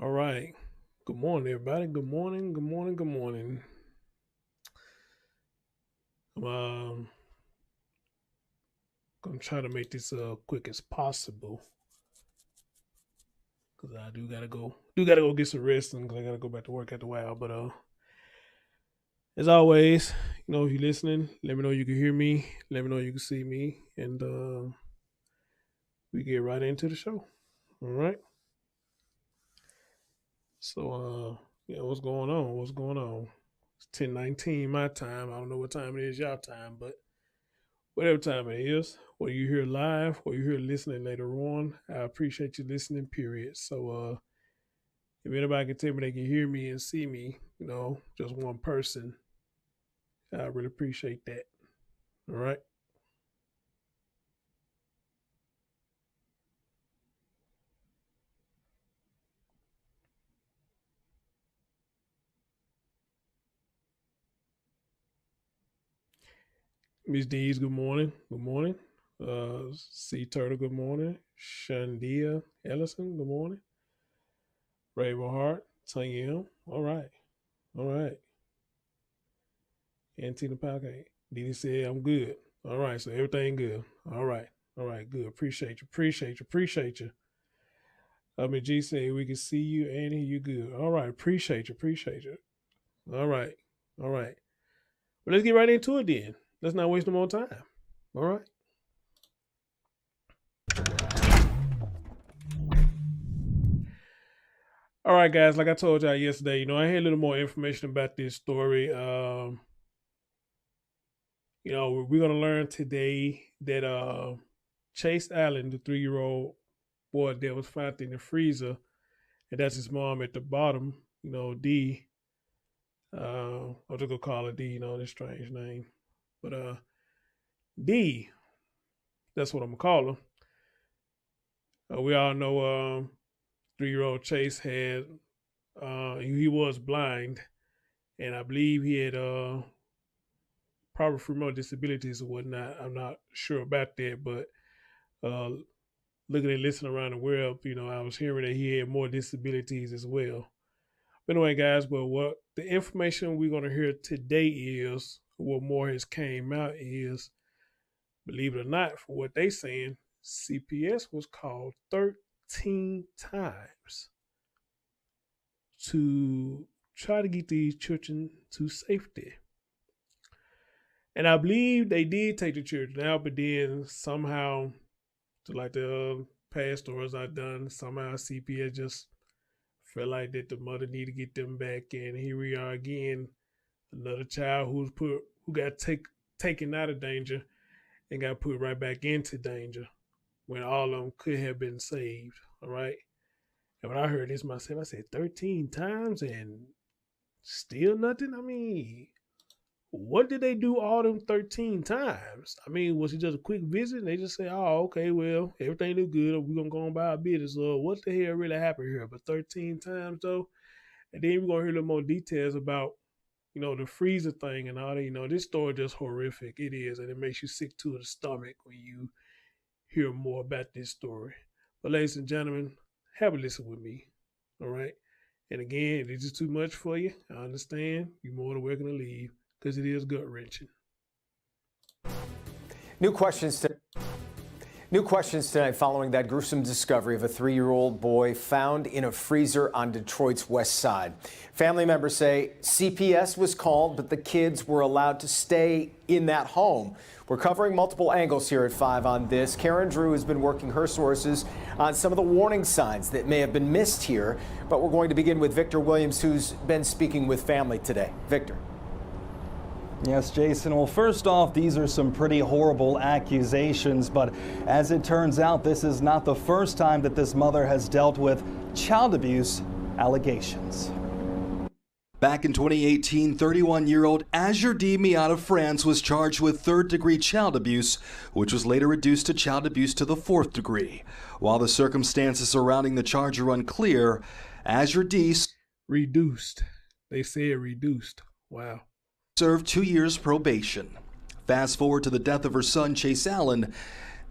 All right. Good morning, everybody. Good morning. Good morning. Good morning. I'm gonna try to make this quick as possible because I do gotta go get some rest and 'cause I gotta go back to work after a while. But as always, if you're listening, let me know you can hear me. Let me know you can see me, and we get right into the show. All right. So yeah, what's going on? What's going on? It's 10:19 my time. I don't know what time it is y'all time, but whatever time it is, whether you're here live or you're here listening later on, I appreciate you listening, period. So if anybody can tell me they can hear me and see me, just one person, I really appreciate that. All right. Miss Dees, good morning. Good morning. C Turtle, good morning. Shandia Ellison, good morning. Raven Hart, Tanya M. All right. All right. And Tina Palkay. Didi said, I'm good. All right. So everything good. All right. All right. Good. Appreciate you. Appreciate you. Appreciate you. G said, we can see you and hear you good. All right. Appreciate you. Appreciate you. All right. All right. Well, let's get right into it then. Let's not waste no more time. All right. All right, guys. Like I told y'all yesterday, I had a little more information about this story. We're gonna learn today that Chase Allen, the 3-year-old boy that was found in the freezer, and that's his mom at the bottom. D. I'm just gonna call her D. This strange name, but D. That's what I'm gonna call her. We all know 3-year-old Chase had he was blind, and I believe he had probably remote disabilities or whatnot. I'm not sure about that, but looking and listening around the world, I was hearing that he had more disabilities as well. But anyway, guys, but what the information we're going to hear today is, what more has came out is, believe it or not, for what they saying, CPS was called 13 times to try to get these children to safety. And I believe they did take the children out, but then somehow, like the past stories I've done, somehow CPS just felt like that the mother need to get them back. And here we are again, another child who got taken out of danger and got put right back into danger when all of them could have been saved. All right. And when I heard this myself, I said 13 times and still nothing. I mean, what did they do all them 13 times? I mean, was it just a quick visit? And they just say, oh, okay, well, everything look good. We're going to go on by our business. What the hell really happened here? But 13 times, though. And then we're going to hear a little more details about, the freezer thing and all that. This story just horrific. It is. And it makes you sick to the stomach when you hear more about this story. But ladies and gentlemen, have a listen with me. All right? And again, if this is too much for you, I understand. You're more than welcome to leave, because it is gut wrenching. New questions tonight following that gruesome discovery of a 3-year-old boy found in a freezer on Detroit's west side. Family members say CPS was called, but the kids were allowed to stay in that home. We're covering multiple angles here at 5 on this. Karen Drew has been working her sources on some of the warning signs that may have been missed here. But we're going to begin with Victor Williams, who's been speaking with family today. Victor. Yes, Jason. Well, first off, these are some pretty horrible accusations, but as it turns out, this is not the first time that this mother has dealt with child abuse allegations. Back in 2018, 31-year-old Azuradee France was charged with third-degree child abuse, which was later reduced to child abuse to the fourth degree. While the circumstances surrounding the charge are unclear, Azuradee reduced. They said reduced. Wow. Served 2 years probation. Fast forward to the death of her son, Chase Allen,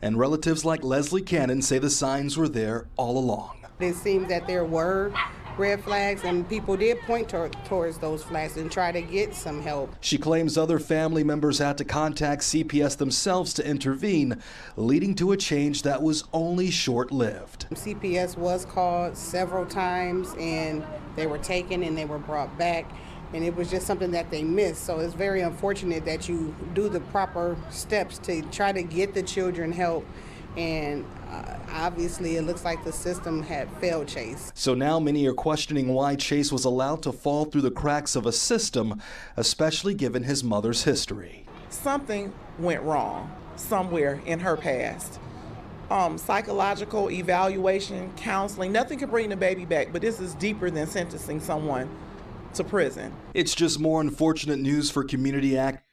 and relatives like Leslie Cannon say the signs were there all along. It seemed that there were red flags, and people did point towards those flags and try to get some help. She claims other family members had to contact CPS themselves to intervene, leading to a change that was only short-lived. CPS was called several times, and they were taken and they were brought back, and it was just something that they missed. So it's very unfortunate that you do the proper steps to try to get the children help, and obviously it looks like the system had failed Chase. So now many are questioning why Chase was allowed to fall through the cracks of a system, especially given his mother's history. Something went wrong somewhere in her past. Psychological evaluation, counseling, nothing can bring the baby back, but this is deeper than sentencing someone to prison. It's just more unfortunate news for community act.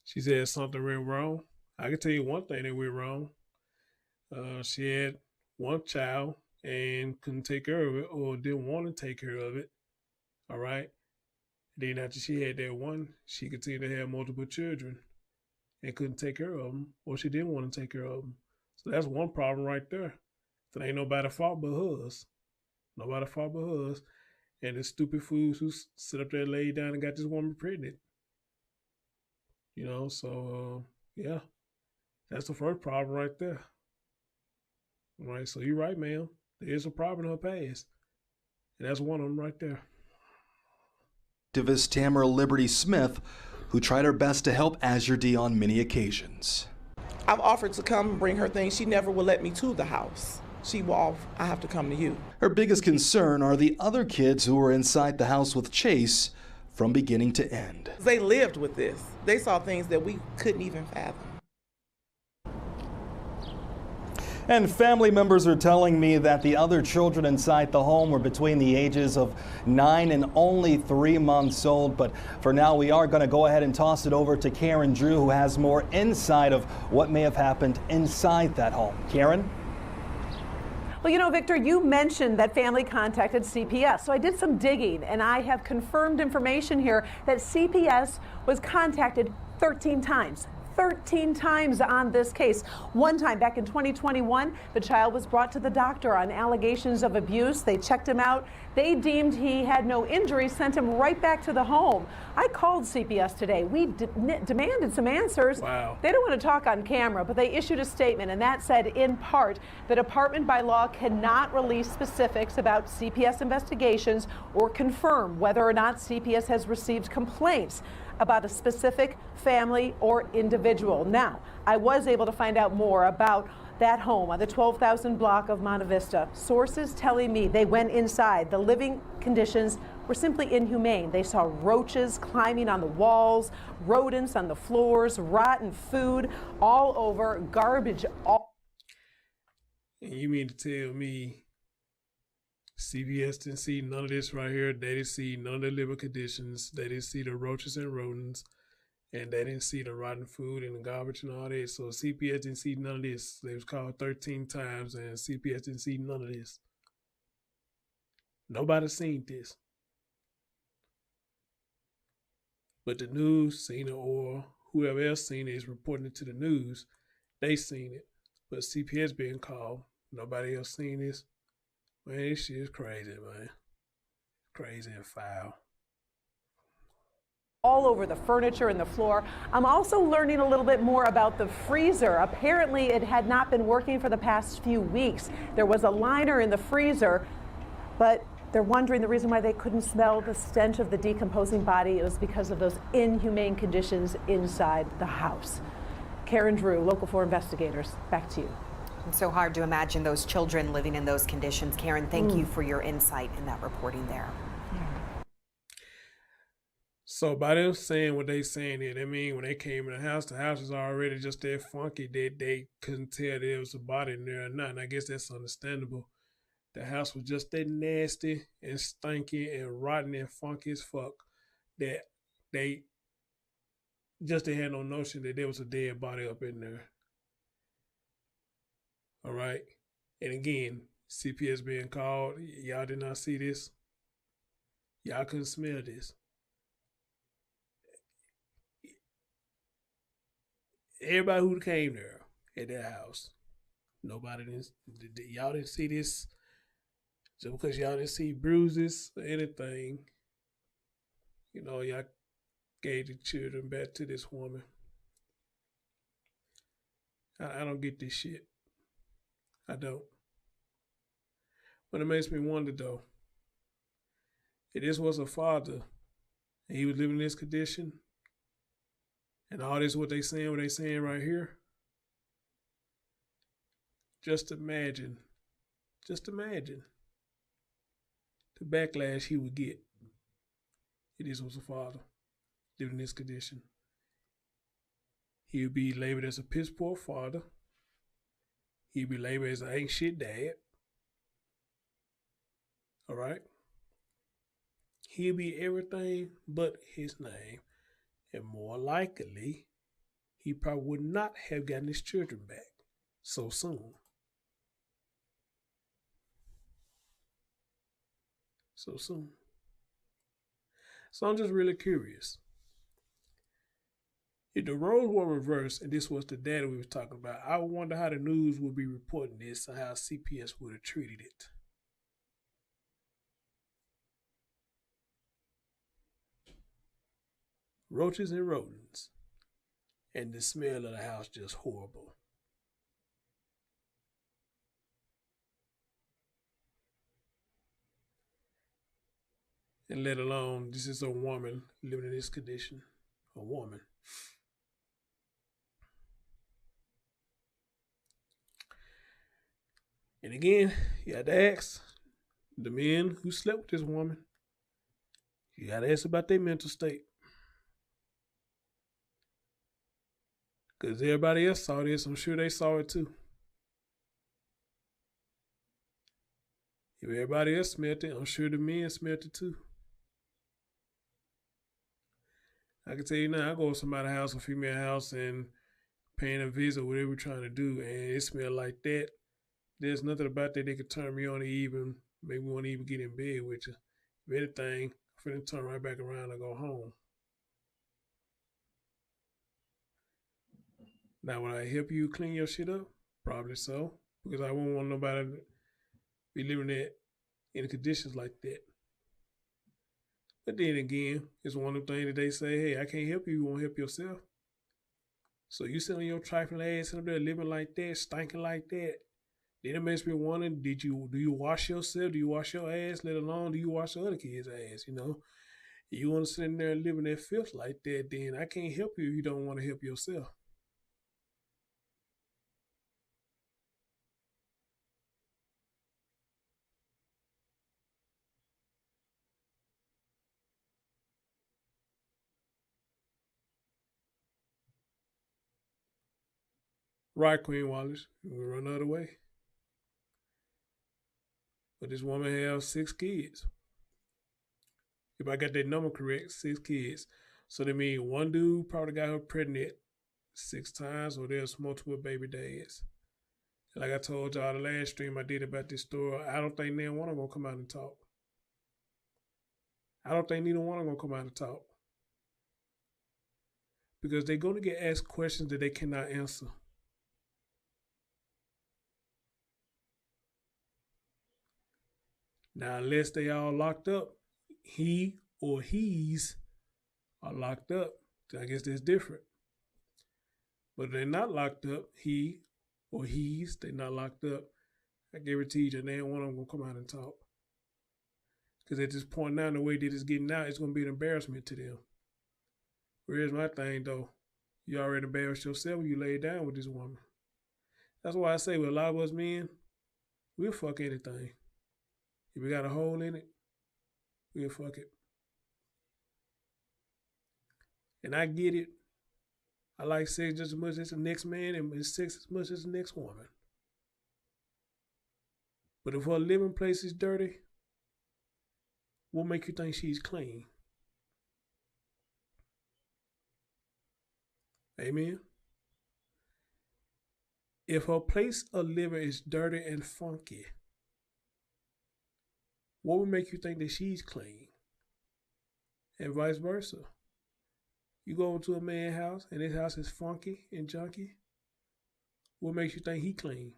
She said something went wrong. I can tell you one thing that went wrong. She had one child and couldn't take care of it, or didn't want to take care of it. All right. Then after she had that one, she continued to have multiple children and couldn't take care of them, or she didn't want to take care of them. So that's one problem right there. So ain't nobody's fault but hers. Nobody's fault but hers. And the stupid fools who sit up there and lay down and got this woman pregnant. You know, so yeah, that's the first problem right there. All right, so you're right, ma'am. There is a problem in her past. And that's one of them right there. Activist Tamara Liberty Smith, who tried her best to help Azuradee on many occasions. I've offered to come and bring her things. She never will let me to the house. She will, I have to come to you. Her biggest concern are the other kids who were inside the house with Chase from beginning to end. They lived with this. They saw things that we couldn't even fathom. And family members are telling me that the other children inside the home were between the ages of 9 and only 3 months old. But for now, we are going to go ahead and toss it over to Karen Drew, who has more insight of what may have happened inside that home. Karen? Well, you know, Victor, you mentioned that family contacted CPS. So I did some digging, and I have confirmed information here that CPS was contacted 13 times. 13 times on this case. One time back in 2021, the child was brought to the doctor on allegations of abuse. They checked him out. They deemed he had no injuries, sent him right back to the home. I called CPS today. We demanded some answers. Wow. They don't want to talk on camera, but they issued a statement, and that said, in part, the department by law cannot release specifics about CPS investigations or confirm whether or not CPS has received complaints about a specific family or individual. Now, I was able to find out more about that home on the 12,000 block of Monte Vista. Sources telling me they went inside. The living conditions were simply inhumane. They saw roaches climbing on the walls, rodents on the floors, rotten food all over, garbage all. And you mean to tell me CBS didn't see none of this right here? They didn't see none of the living conditions. They didn't see the roaches and rodents. And they didn't see the rotten food and the garbage and all that. So CPS didn't see none of this. They was called 13 times and CPS didn't see none of this. Nobody seen this. But the news seen it, or whoever else seen it is reporting it to the news. They seen it. But CPS being called. Nobody else seen this. Man, this shit is crazy, man. Crazy and foul. All over the furniture and the floor. I'm also learning a little bit more about the freezer. Apparently, it had not been working for the past few weeks. There was a liner in the freezer, but they're wondering the reason why they couldn't smell the stench of the decomposing body. It was because of those inhumane conditions inside the house. Karen Drew, Local 4 investigators, back to you. It's so hard to imagine those children living in those conditions. Karen, thank you for your insight in that reporting there. So by them saying what they saying here, that mean when they came in the house was already just that funky that they couldn't tell there was a body in there or not. And I guess that's understandable. The house was just that nasty and stinky and rotten and funky as fuck that they had no notion that there was a dead body up in there. All right. And again, CPS being called. Y'all did not see this. Y'all couldn't smell this. Everybody who came there at that house, y'all didn't see this Just because y'all didn't see bruises or anything, you know, y'all gave the children back to this woman. I don't get this shit. I don't. But it makes me wonder, though, if this was a father and he was living in this condition, and all this what they saying right here, just imagine the backlash he would get if this was a father living in this condition. He would be labeled as a piss poor father. He'd be labeled as an ain't shit dad. All right? He'd be everything but his name. And more likely, he probably would not have gotten his children back so soon. So soon. So I'm just really curious. If the roles were reversed and this was the data we were talking about, I wonder how the news would be reporting this and how CPS would have treated it. Roaches and rodents. And the smell of the house just horrible. And let alone, this is a woman living in this condition. A woman. And again, you had to ask the men who slept with this woman. You got to ask about their mental state. Because everybody else saw this. I'm sure they saw it too. If everybody else smelled it, I'm sure the men smelled it too. I can tell you now, I go to somebody's house, a female house, and paying a visit, whatever we're trying to do, and it smells like that. There's nothing about that could turn me on to even make me want to even get in bed with you. If anything, I'm finna turn right back around and go home. Now, would I help you clean your shit up? Probably so, because I wouldn't want nobody to be living in conditions like that. But then again, it's one of the things that they say, hey, I can't help you, you won't help yourself. So you sitting on your trifling ass up there living like that, stinking like that. Then it makes me wonder, do you wash yourself? Do you wash your ass? Let alone do you wash the other kids' ass, you know? If you want to sit in there and live in that filth like that, then I can't help you if you don't want to help yourself. Right, Queen Wallace. We run the other way. But this woman has 6 kids. If I got that number correct, 6 kids. So that means one dude probably got her pregnant 6 times, or there's multiple baby dads. Like I told y'all the last stream I did about this story, I don't think neither one of them gonna come out and talk. I don't think neither one of them gonna come out and talk. Because they're gonna get asked questions that they cannot answer. Now, unless they all locked up, he or he's are locked up. I guess that's different. But if they're not locked up, he or he's, they're not locked up, I guarantee you that they ain't one of them gonna come out and talk. Because at this point now, the way that it's getting out, it's gonna be an embarrassment to them. Whereas my thing though, you already embarrassed yourself when you lay down with this woman. That's why I say with a lot of us men, we'll fuck anything. If we got a hole in it, we'll fuck it. And I get it. I like sex just as much as the next man and sex as much as the next woman. But if her living place is dirty, what make you think she's clean? Amen? If her place of living is dirty and funky, what would make you think that she's clean? And vice versa. You go over to a man's house and his house is funky and junky, what makes you think he clean?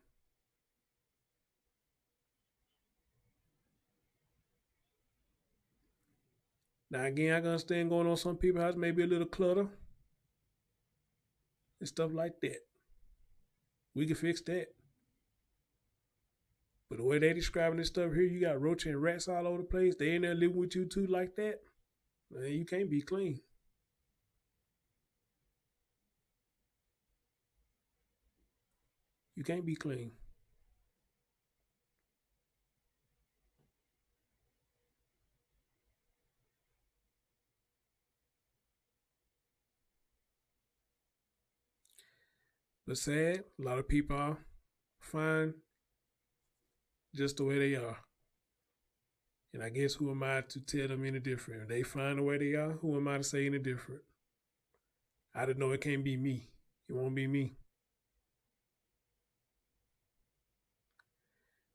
Now again, I can understand going on some people's house, maybe a little clutter and stuff like that. We can fix that. But the way they describing this stuff here, you got roaches and rats all over the place. They in there living with you too like that. Man, you can't be clean. You can't be clean. But sad, a lot of people are fine just the way they are. And I guess who am I to tell them any different? If they find the way they are, who am I to say any different? I just know it can't be me. It won't be me.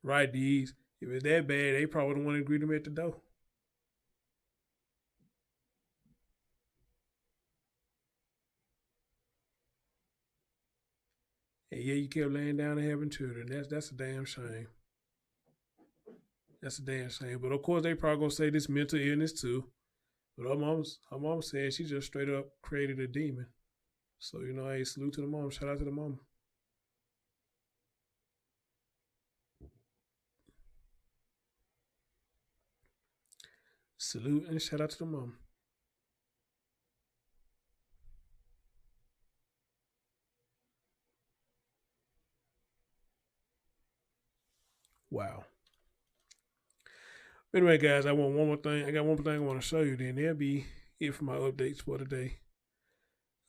Right, these. If it's that bad, they probably don't want to greet them at the door. And yeah, you kept laying down and having children. That's a damn shame. That's a damn shame. But of course, they probably gonna say this mental illness too. But her mom said she just straight up created a demon. So, you know, hey, salute to the mom. Shout out to the mama. Salute and shout out to the mom. Wow. Anyway, guys, I got one more thing I want to show you. Then that'll be it for my updates for today.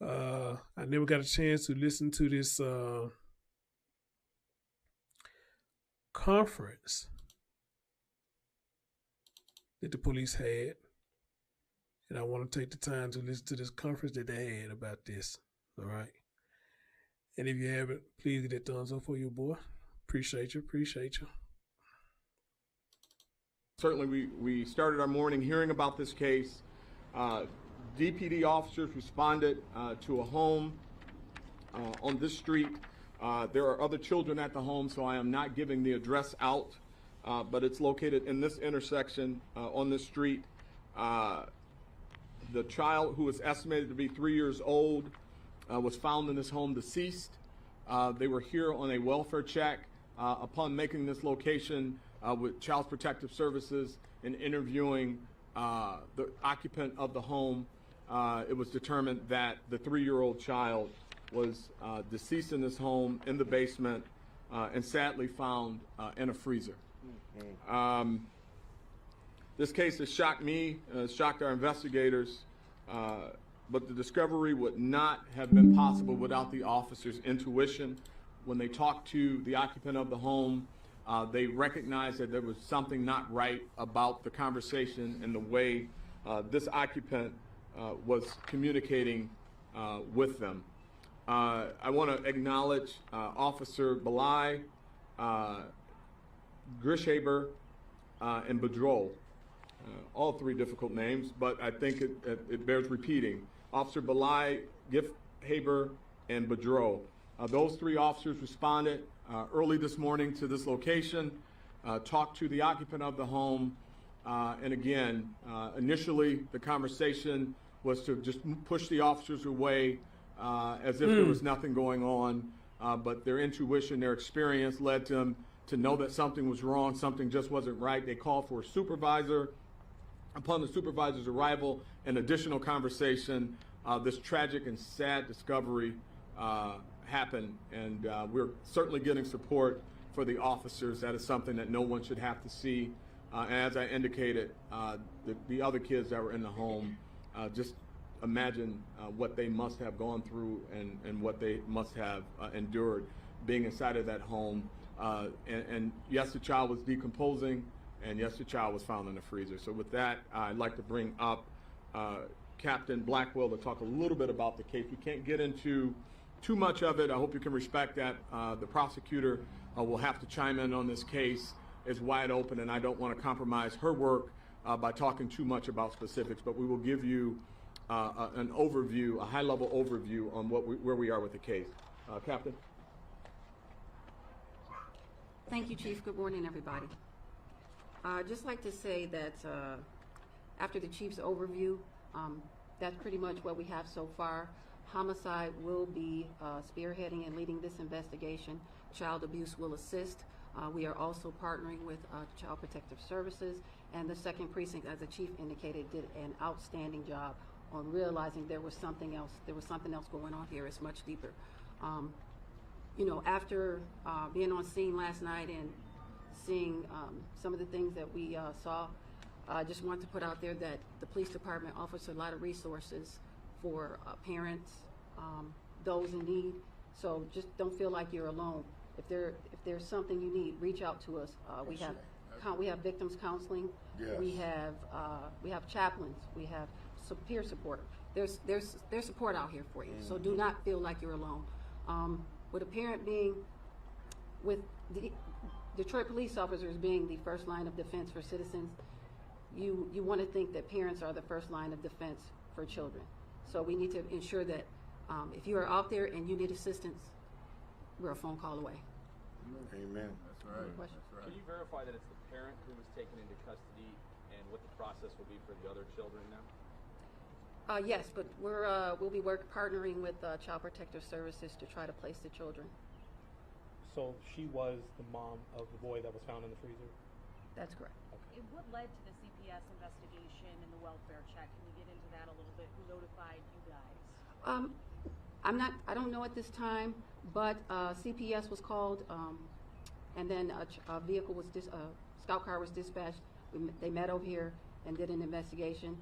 I never got a chance to listen to this conference that the police had, and I want to take the time to listen to this conference that they had about this. All right. And if you haven't, please get that thumbs up for your boy. Appreciate you. Certainly, we started our morning hearing about this case. DPD officers responded to a home on this street. There are other children at the home, so I am not giving the address out, but it's located in this intersection on this street. The child, who is estimated to be 3 years old, was found in this home deceased. They were here on a welfare check. Upon making this location with Child Protective Services and interviewing the occupant of the home, it was determined that the 3-year-old child was deceased in this home in the basement and sadly found in a freezer. This case has shocked me, shocked our investigators, but the discovery would not have been possible without the officers' intuition. When they talked to the occupant of the home, they recognized that there was something not right about the conversation and the way this occupant was communicating with them. I want to acknowledge Officer Belay, Grishaber, and Bedrol. All three difficult names, but I think it bears repeating. Officer Belay, Gifhaber, and Bedrol. Those three officers responded early this morning to this location, talked to the occupant of the home, and again, initially the conversation was to just push the officers away as if there was nothing going on, but their intuition, their experience led them to know that something was wrong, something just wasn't right. They called for a supervisor. Upon the supervisor's arrival and additional conversation, this tragic and sad discovery happened, and we're certainly getting support for the officers. That is something that no one should have to see. And as I indicated, the other kids that were in the home, just imagine what they must have gone through and what they must have endured being inside of that home. And yes, the child was decomposing, and yes, the child was found in the freezer. So with that, I'd like to bring up Captain Blackwell to talk a little bit about the case. We can't get into too much of it. I hope you can respect that. The prosecutor will have to chime in on this case. It's wide open, and I don't want to compromise her work by talking too much about specifics, but we will give you an overview, a high-level overview on where we are with the case. Captain? Thank you, Chief. Good morning, everybody. I'd just like to say that after the chief's overview, that's pretty much what we have so far. Homicide will be spearheading and leading this investigation. Child abuse will assist. We are also partnering with Child Protective Services, and the 2nd Precinct, as the chief indicated, did an outstanding job on realizing there was something else. There was something else going on here. It's much deeper. You know, after being on scene last night and seeing some of the things that we saw, I just want to put out there that the police department offers a lot of resources for parents, those in need. So just don't feel like you're alone. If there's something you need, reach out to us. We have victims counseling. Yes. We have chaplains. We have peer support. There's support out here for you. So do not feel like you're alone. With a parent being, with the Detroit police officers being the first line of defense for citizens, you want to think that parents are the first line of defense for children. So we need to ensure that if you are out there and you need assistance, we're a phone call away. Amen. That's right. Question? That's right. Can you verify that it's the parent who was taken into custody and what the process will be for the other children now? Yes, but we'll be partnering with Child Protective Services to try to place the children. So she was the mom of the boy that was found in the freezer? That's correct. Okay. What led to the CPS investigation and the welfare check? Can you get into that a little bit? Who notified you guys? I don't know at this time, but CPS was called, and then a vehicle was scout car was dispatched. They met over here and did an investigation.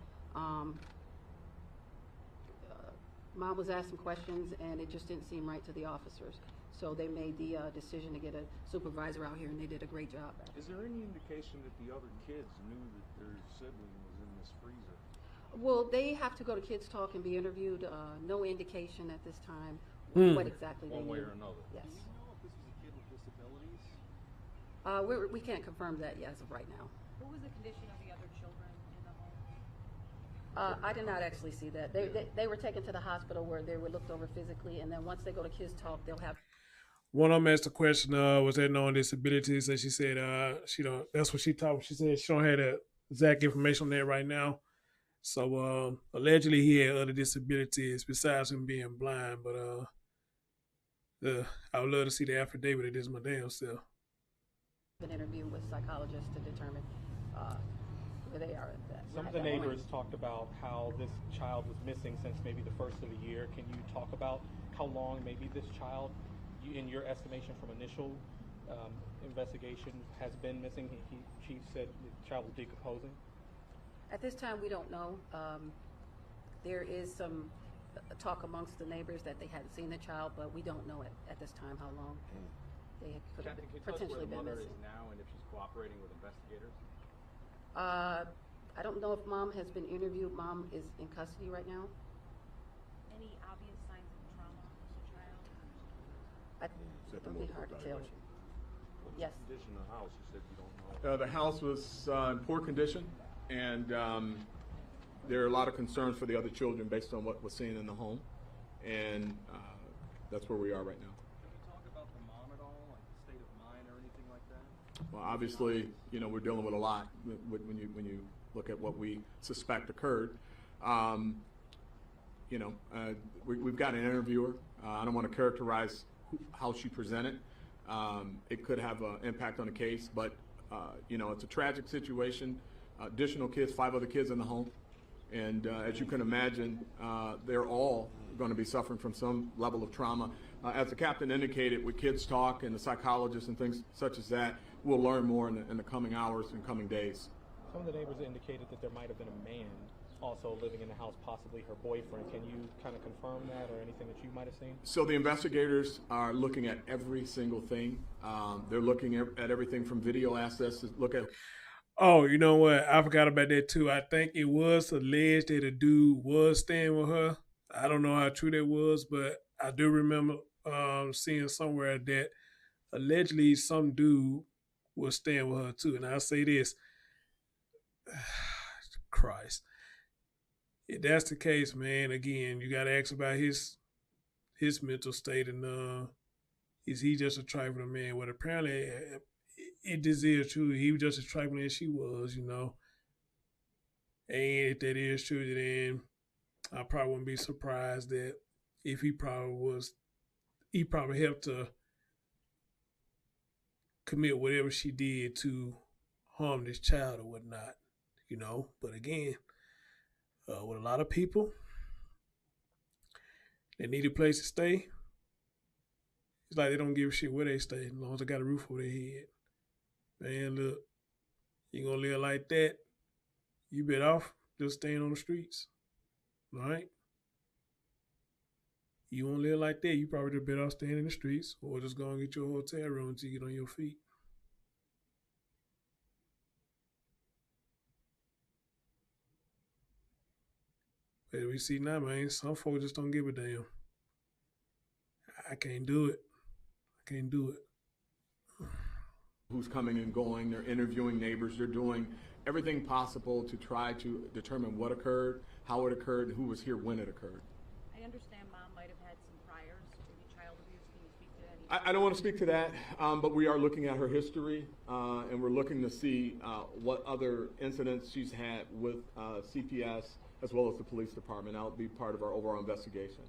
Mom was asked some questions, and it just didn't seem right to the officers. So they made the decision to get a supervisor out here, and they did a great job. Is there any indication that the other kids knew that their sibling was in this freezer? Well, they have to go to Kids Talk and be interviewed. No indication at this time what exactly they knew. One way or another. Yes. Do you know if this was a kid with disabilities? We can't confirm that yet as of right now. What was the condition of the other children in the home? I did not actually see that. They were taken to the hospital where they were looked over physically, and then once they go to Kids Talk, they'll have. One of them asked the question, was there no disabilities? And she said, she don't. That's what she told. She said she don't have the exact information on that right now. So allegedly he had other disabilities besides him being blind. But I would love to see the affidavit of this my damn self. Been interviewed with psychologists to determine where they are at that. Some of the neighbors talked about how this child was missing since maybe the first of the year. Can you talk about how long maybe this child, in your estimation from initial investigation, has been missing? Chief said the child was decomposing. At this time, we don't know. There is some talk amongst the neighbors that they hadn't seen the child, but we don't know at this time how long they could have potentially been missing. Is now and if she's cooperating with investigators? I don't know if mom has been interviewed. Mom is in custody right now. Any obvious signs of trauma with the child? It'll be hard to tell. Yes. What's the condition of the house? You said you don't know. The house was in poor condition, and there are a lot of concerns for the other children based on what was seen in the home, and that's where we are right now. Can you talk about the mom at all, like the state of mind or anything like that? Well, obviously, we're dealing with a lot when you look at what we suspect occurred. We've got an interviewer. I don't want to characterize how she presented. It could have an impact on the case, but it's a tragic situation. Additional kids, 5 other kids in the home, and as you can imagine, they're all going to be suffering from some level of trauma. As the captain indicated, with Kids Talk and the psychologists and things such as that, we'll learn more in the coming hours and coming days. Some of the neighbors indicated that there might have been a man also living in the house, possibly her boyfriend. Can you kind of confirm that or anything that you might have seen? So the investigators are looking at every single thing. They're looking at everything from video assets to look at. Oh, you know what? I forgot about that too. I think it was alleged that a dude was staying with her. I don't know how true that was, but I do remember seeing somewhere that allegedly some dude was staying with her too. And I'll say this, Christ. If that's the case, man, again, you got to ask about his mental state and is he just a trifling man? Well, apparently it is true. He was just as trifling as she was, And if that is true, then I probably wouldn't be surprised that if he probably helped to commit whatever she did to harm this child or whatnot, you know. But again, with a lot of people that need a place to stay, it's like they don't give a shit where they stay as long as they got a roof over their head. Man, look, you gonna live like that, you better off just staying on the streets, all right? You want to live like that, you probably just better off staying in the streets or just go and get your hotel room until you get on your feet. But we see now, man, some folks just don't give a damn. I can't do it. I can't do it. Who's coming and going, they're interviewing neighbors, they're doing everything possible to try to determine what occurred, how it occurred, who was here when it occurred. I understand mom might have had some priors, maybe child abuse. Can you speak to any? I don't want to speak to that, but we are looking at her history, and we're looking to see what other incidents she's had with CPS as well as the police department. That'll be part of our overall investigation.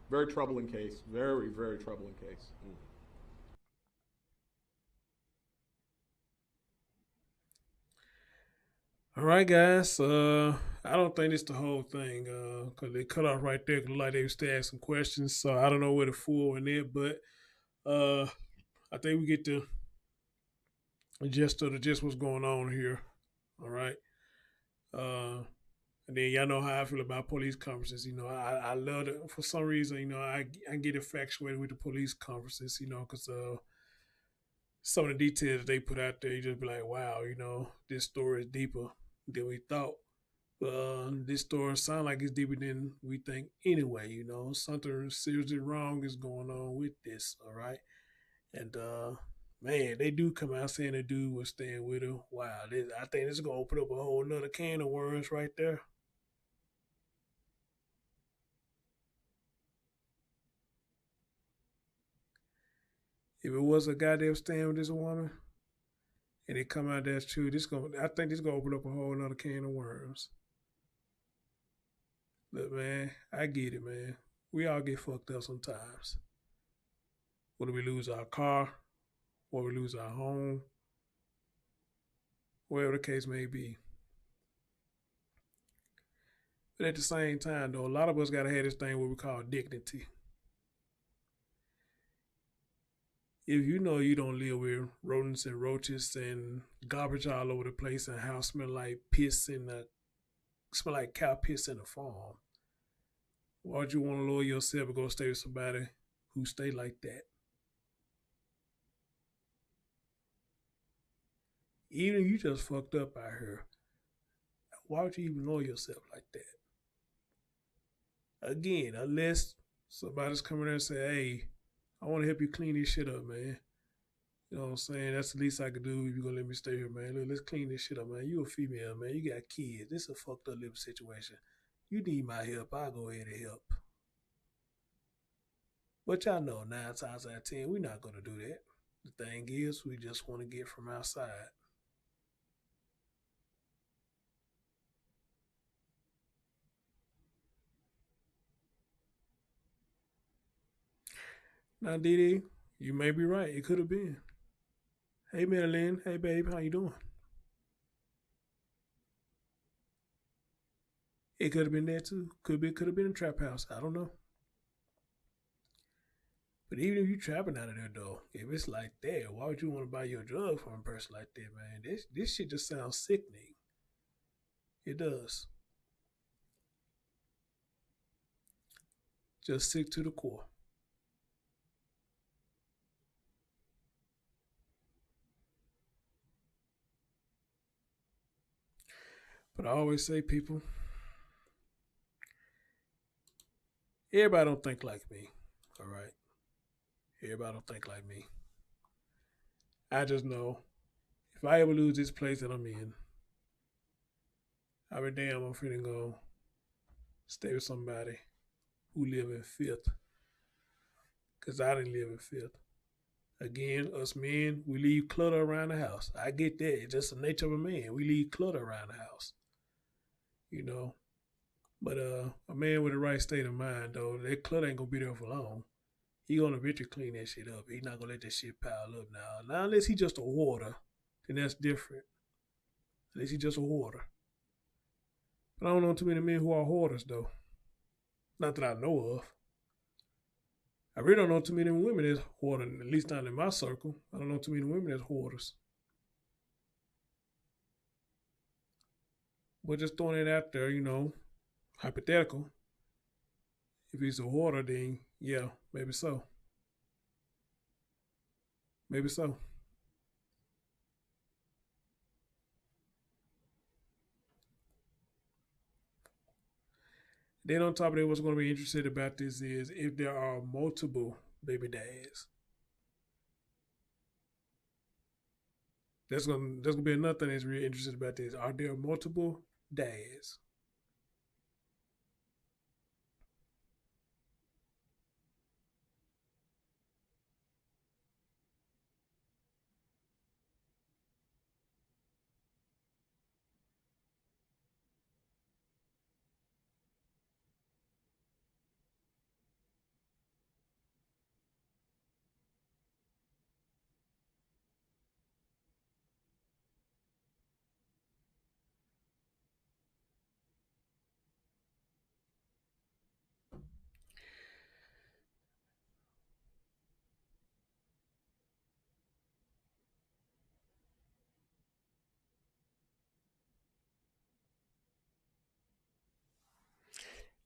Very troubling case, very, very troubling case. All right, guys. I don't think it's the whole thing because they cut off right there. Look like they were still asking questions, so I don't know where the full one is, but I think we get the gist of what's going on here. All right. And then y'all know how I feel about police conferences. You know, I love it. For some reason, you know, I get infatuated with the police conferences, you know, because some of the details they put out there, you just be like, wow, you know, this story is deeper than we thought. This story sounds like it's deeper than we think anyway, you know. Something seriously wrong is going on with this, all right? And, man, they do come out saying the dude was staying with her. Wow, I think this is going to open up a whole nother can of worms right there. If it was a guy that was staying with this woman, and it come out that's true, I think this gonna open up a whole nother can of worms. Look, man, I get it, man. We all get fucked up sometimes. Whether we lose our car, or we lose our home, whatever the case may be. But at the same time, though, a lot of us gotta have this thing what we call dignity. If you know you don't live with rodents and roaches and garbage all over the place and house smell like cow piss in the farm, why would you want to lower yourself and go stay with somebody who stay like that? Even if you just fucked up out here, why would you even lower yourself like that? Again, unless somebody's coming there and say, hey, I want to help you clean this shit up, man. You know what I'm saying? That's the least I could do if you're going to let me stay here, man. Look, let's clean this shit up, man. You a female, man. You got kids. This is a fucked up living situation. You need my help. I'll go ahead and help. But y'all know 9 times out of 10, we're not going to do that. The thing is, we just want to get from outside. Now, Didi, you may be right. It could have been. Hey, Marilyn. Hey, babe. How you doing? It could have been that too. Could have been a trap house. I don't know. But even if you trapping out of there, though, if it's like that, why would you want to buy your drug from a person like that, man? This shit just sounds sickening. It does. Just sick to the core. But I always say, people, everybody don't think like me, all right? Everybody don't think like me. I just know if I ever lose this place that I'm in, I'll be damn, I'm finna go stay with somebody who live in filth. Because I didn't live in filth. Again, us men, we leave clutter around the house. I get that. It's just the nature of a man. We leave clutter around the house. you know. But a man with the right state of mind, though, that clutter ain't gonna be there for long. He gonna eventually clean that shit up. He not gonna let that shit pile up now. Now, unless he just a hoarder, then that's different. Unless he just a hoarder. But I don't know too many men who are hoarders, though. Not that I know of. I really don't know too many women that's hoarding, at least not in my circle. I don't know too many women that's hoarders. But just throwing it out there, you know, hypothetical. If he's a hoarder, then yeah, maybe so. Maybe so. Then on top of that, what's going to be interesting about this is if there are multiple baby dads. That's gonna be another thing that's really interesting about this. Are there multiple dads?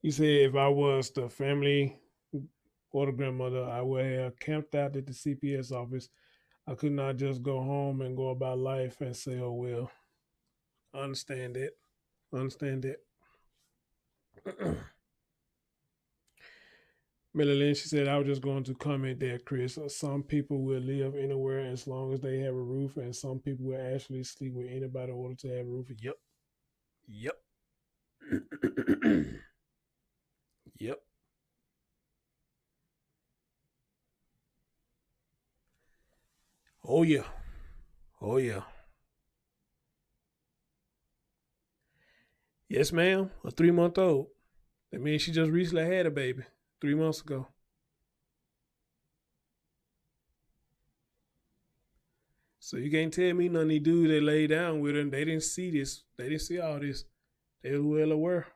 You said if I was the family or the grandmother, I would have camped out at the CPS office. I could not just go home and go about life and say, oh, well, I understand it. I understand it. Millie Lynn, she said, I was just going to comment that, Chris. Some people will live anywhere as long as they have a roof, and some people will actually sleep with anybody in order to have a roof. Yep. Yep. Yep. Oh, yeah. Oh, yeah. Yes, ma'am. A 3-month-old. That means she just recently had a baby 3 months ago. So you can't tell me none of these dudes that lay down with her and they didn't see this. They didn't see all this. They were well aware.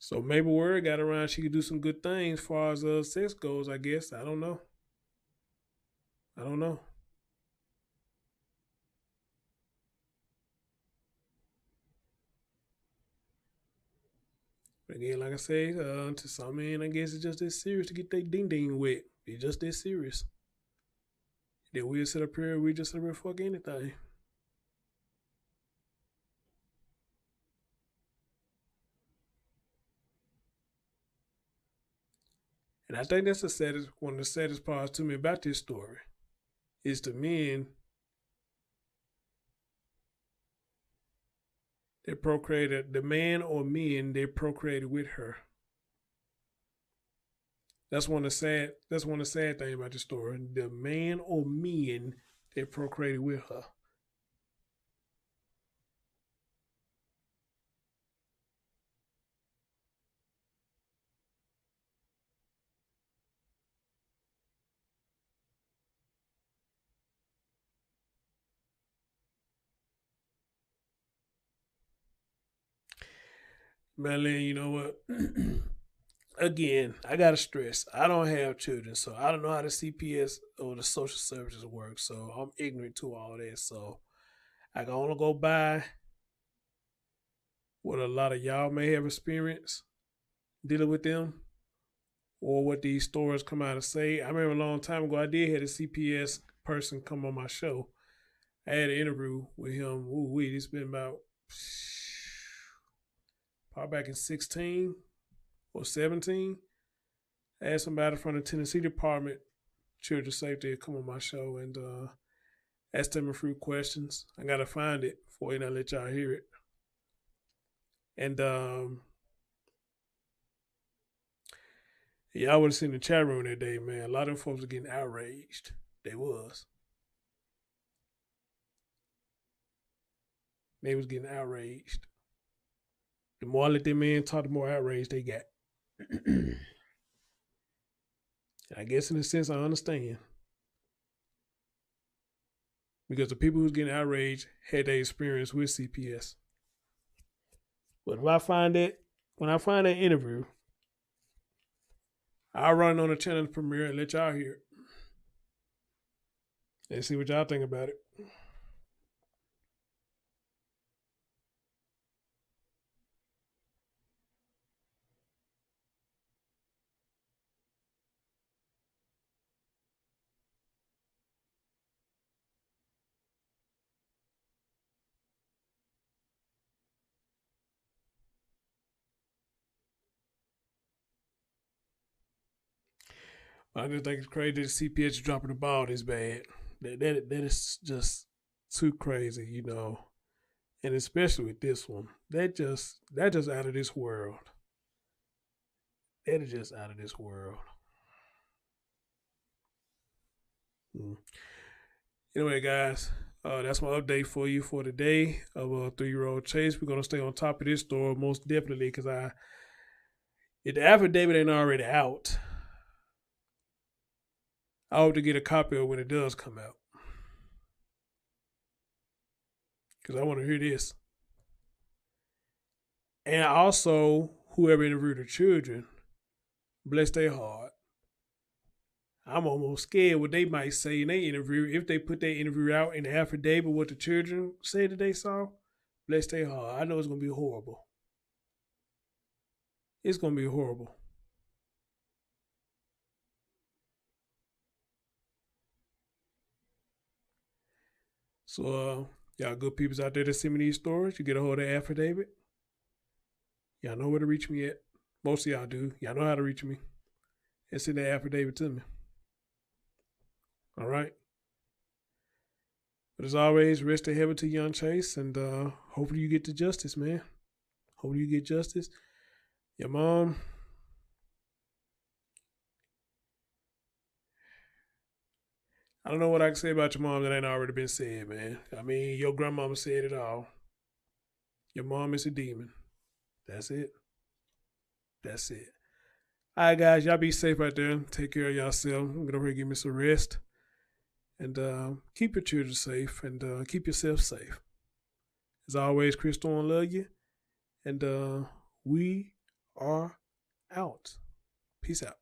So maybe word got around she could do some good things as far as sex goes, I guess. I don't know. I don't know. But again, like I say, to some men, I guess it's just this serious to get their ding wet. It's just this serious. Then we'll sit up here, we just sit up here fuck anything. And I think that's the saddest, one of the saddest parts to me about this story is the men that procreated, the man or men that procreated with her. That's one of the sad things about the story. The man or men that procreated with her. Madeline, you know what? Again, I gotta stress, I don't have children, so I don't know how the CPS or the social services work. So I'm ignorant to all that. So I can only go by what a lot of y'all may have experienced dealing with them, or what these stories come out and say. I remember a long time ago, I did have a CPS person come on my show. I had an interview with him. It's been about probably back in 16 or 17. I had somebody from the Tennessee Department, Children's Safety, come on my show and asked them a few questions. I gotta find it before I let y'all hear it. And y'all would have seen the chat room that day, man. A lot of them folks were getting outraged. They was. They was getting outraged. The more I let them in talk, the more outraged they got. I guess in a sense I understand. Because the people who's getting outraged had their experience with CPS. But if I find that, when I find that interview, I'll run it on the channel premiere and let y'all hear it. And see what y'all think about it. I just think it's crazy that CPS is dropping the ball this bad. That is just too crazy, you know. And especially with this one. That just out of this world. That is just out of this world. Anyway, guys, that's my update for you for today of a 3-year-old chase. We're going to stay on top of this story most definitely because if the affidavit ain't already out, I hope to get a copy of it when it does come out. Because I want to hear this. And also, whoever interviewed the children, bless their heart. I'm almost scared what they might say in their interview. If they put their interview out in the affidavit, what the children said that they saw, bless their heart. I know it's going to be horrible. It's going to be horrible. So, y'all good peoples out there that send me these stories, you get a hold of the affidavit. Y'all know where to reach me at. Most of y'all do. Y'all know how to reach me. And send that affidavit to me. All right? But as always, rest in heaven to young Chase, and hopefully you get to justice, man. Hopefully you get justice. Your mom, I don't know what I can say about your mom that ain't already been said, man. I mean, your grandmama said it all. Your mom is a demon. That's it. That's it. All right, guys, y'all be safe out there. Take care of yourself. I'm going to give me some rest. And keep your children safe and keep yourself safe. As always, Crystal, I love you. And we are out. Peace out.